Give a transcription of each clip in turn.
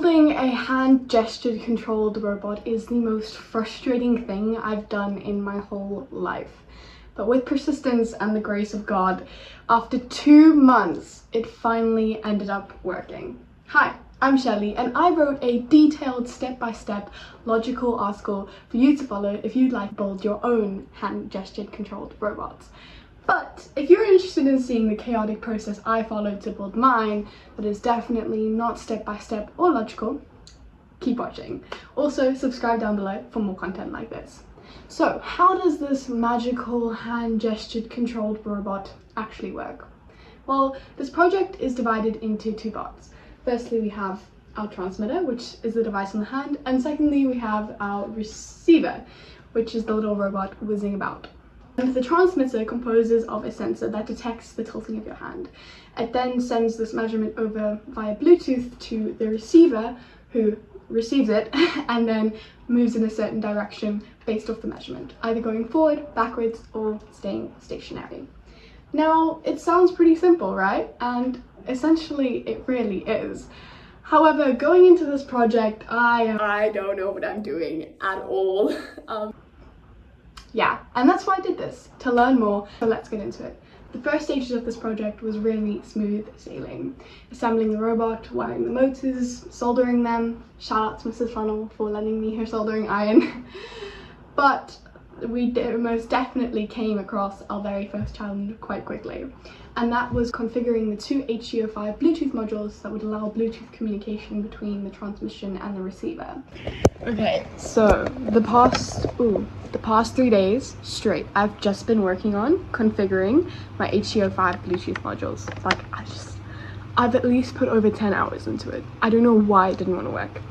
Building a hand gestured controlled robot is the most frustrating thing I've done in my whole life. But with persistence and the grace of God, after 2 months, it finally ended up working. Hi, I'm Shelley, and I wrote a detailed step-by-step logical article for you to follow if you'd like to build your own hand gestured controlled robots. But if you're interested in seeing the chaotic process I followed to build mine, that is definitely not step-by-step or logical, keep watching. Also, subscribe down below for more content like this. So, how does this magical hand-gestured controlled robot actually work? Well, this project is divided into 2 parts. Firstly, we have our transmitter, which is the device on the hand, and secondly, we have our receiver, which is the little robot whizzing about. And the transmitter composes of a sensor that detects the tilting of your hand. It then sends this measurement over via Bluetooth to the receiver, who receives it and then moves in a certain direction based off the measurement, either going forward, backwards, or staying stationary. Now, it sounds pretty simple, right? And essentially it really is. However, going into this project, I don't know what I'm doing at all. Yeah, and that's why I did this, to learn more, so let's get into it. The first stages of this project was really smooth sailing. Assembling the robot, wiring the motors, soldering them. Shout out to Mrs. Funnel for lending me her soldering iron. But we most definitely came across our very first challenge quite quickly. And that was configuring the 2 HC05 Bluetooth modules that would allow Bluetooth communication between the transmission and the receiver. Okay, so the past 3 days straight, I've just been working on configuring my HC05 Bluetooth modules. Like, I've at least put over 10 hours into it. I don't know why it didn't want to work.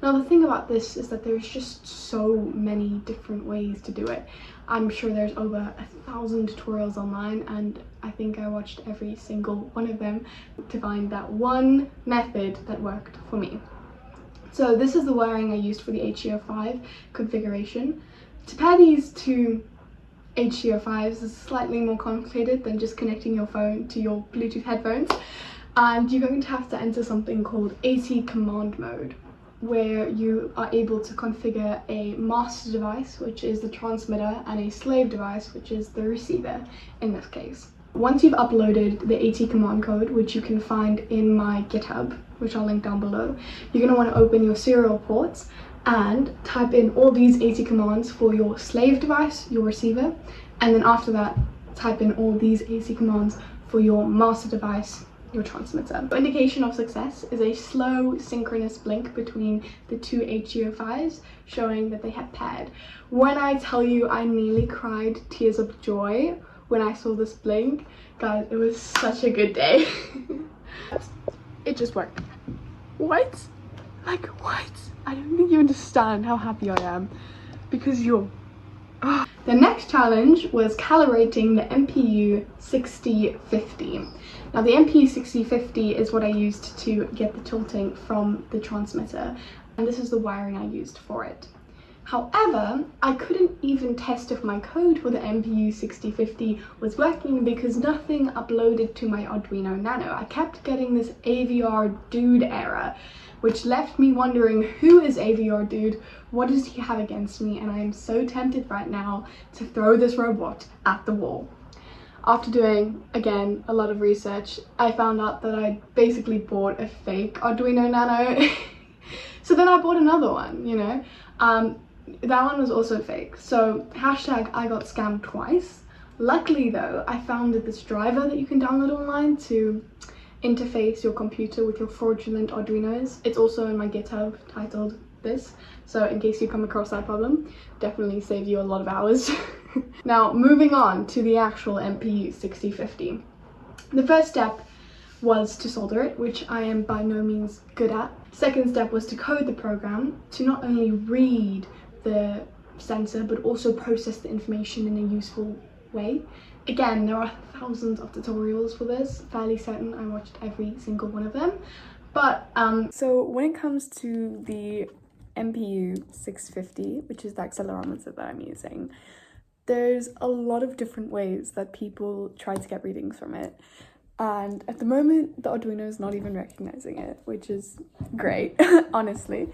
Now, the thing about this is that there's just so many different ways to do it. I'm sure there's over 1,000 tutorials online, and I think I watched every single one of them to find that one method that worked for me. So this is the wiring I used for the HC05 configuration. To pair these two HC05s is slightly more complicated than just connecting your phone to your Bluetooth headphones, and you're going to have to enter something called AT command mode, where you are able to configure a master device, which is the transmitter, and a slave device, which is the receiver in this case. Once you've uploaded the AT command code, which you can find in my GitHub, which I'll link down below, you're going to want to open your serial ports and type in all these AT commands for your slave device, your receiver, and then after that, type in all these AT commands for your master device, your transmitter. The indication of success is a slow synchronous blink between the 2 HC05s, showing that they have paired. When I tell you I nearly cried tears of joy when I saw this blink, guys, it was such a good day. It just worked. What? Like, what? I don't think you understand how happy I am, because you're... The next challenge was calibrating the MPU 6050. Now, the MPU 6050 is what I used to get the tilting from the transmitter, and this is the wiring I used for it. However, I couldn't even test if my code for the MPU 6050 was working because nothing uploaded to my Arduino Nano. I kept getting this AVR dude error, which left me wondering, who is AVR dude? What does he have against me? And I am so tempted right now to throw this robot at the wall. After doing, again, a lot of research, I found out that I basically bought a fake Arduino Nano. So then I bought another one, you know. That one was also fake. So hashtag I got scammed twice. Luckily though, I found this driver that you can download online to interface your computer with your fraudulent Arduinos. It's also in my GitHub titled this, so in case you come across that problem, definitely save you a lot of hours. Now, moving on to the actual MPU 6050. The first step was to solder it, which I am by no means good at. Second step was to code the program to not only read the sensor but also process the information in a useful way. Again, there are thousands of tutorials for this, fairly certain I watched every single one of them. But so when it comes to the MPU 650, which is the accelerometer that I'm using, there's a lot of different ways that people try to get readings from it. And at the moment, the Arduino is not even recognizing it, which is great, honestly.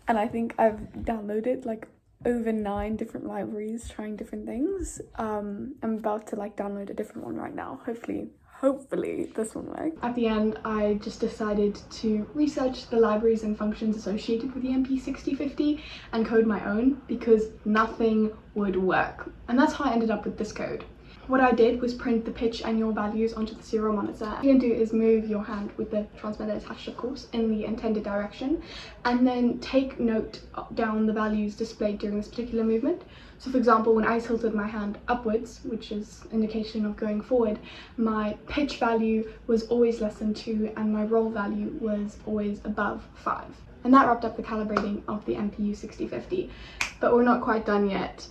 And I think I've downloaded like over 9 different libraries trying different things. I'm about to like download a different one right now. Hopefully this one works. At the end, I just decided to research the libraries and functions associated with the MP6050 and code my own, because nothing would work. And that's how I ended up with this code. What I did was print the pitch and yaw values onto the serial monitor. What you're going to do is move your hand with the transmitter attached, of course, in the intended direction, and then take note down the values displayed during this particular movement. So for example, when I tilted my hand upwards, which is indication of going forward, my pitch value was always less than 2 and my roll value was always above 5. And that wrapped up the calibrating of the MPU6050. But we're not quite done yet.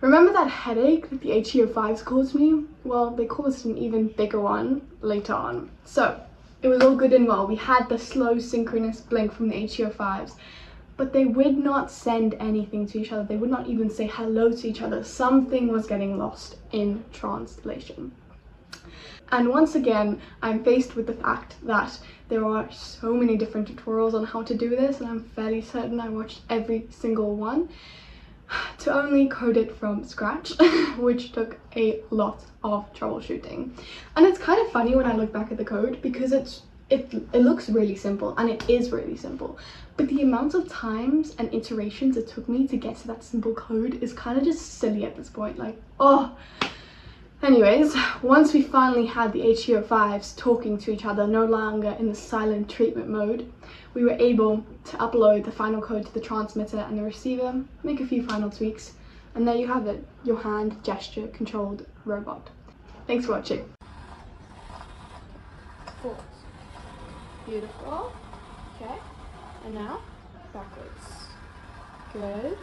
Remember that headache that the HE05s caused me? Well, they caused an even bigger one later on. So, it was all good and well. We had the slow synchronous blink from the HE05s, but they would not send anything to each other. They would not even say hello to each other. Something was getting lost in translation. And once again, I'm faced with the fact that there are so many different tutorials on how to do this, and I'm fairly certain I watched every single one to only code it from scratch, which took a lot of troubleshooting. And it's kind of funny when I look back at the code, because it looks really simple, and it is really simple, but the amount of times and iterations it took me to get to that simple code is kind of just silly at this point. Like, oh. Anyways, once we finally had the HE05s talking to each other, no longer in the silent treatment mode, we were able to upload the final code to the transmitter and the receiver, make a few final tweaks, and there you have it, your hand gesture controlled robot. Thanks for watching. Forwards. Beautiful. Okay, and now backwards. Good.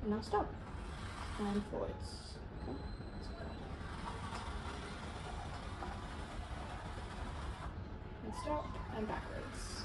And now stop. And forwards. Okay. And stop, and backwards.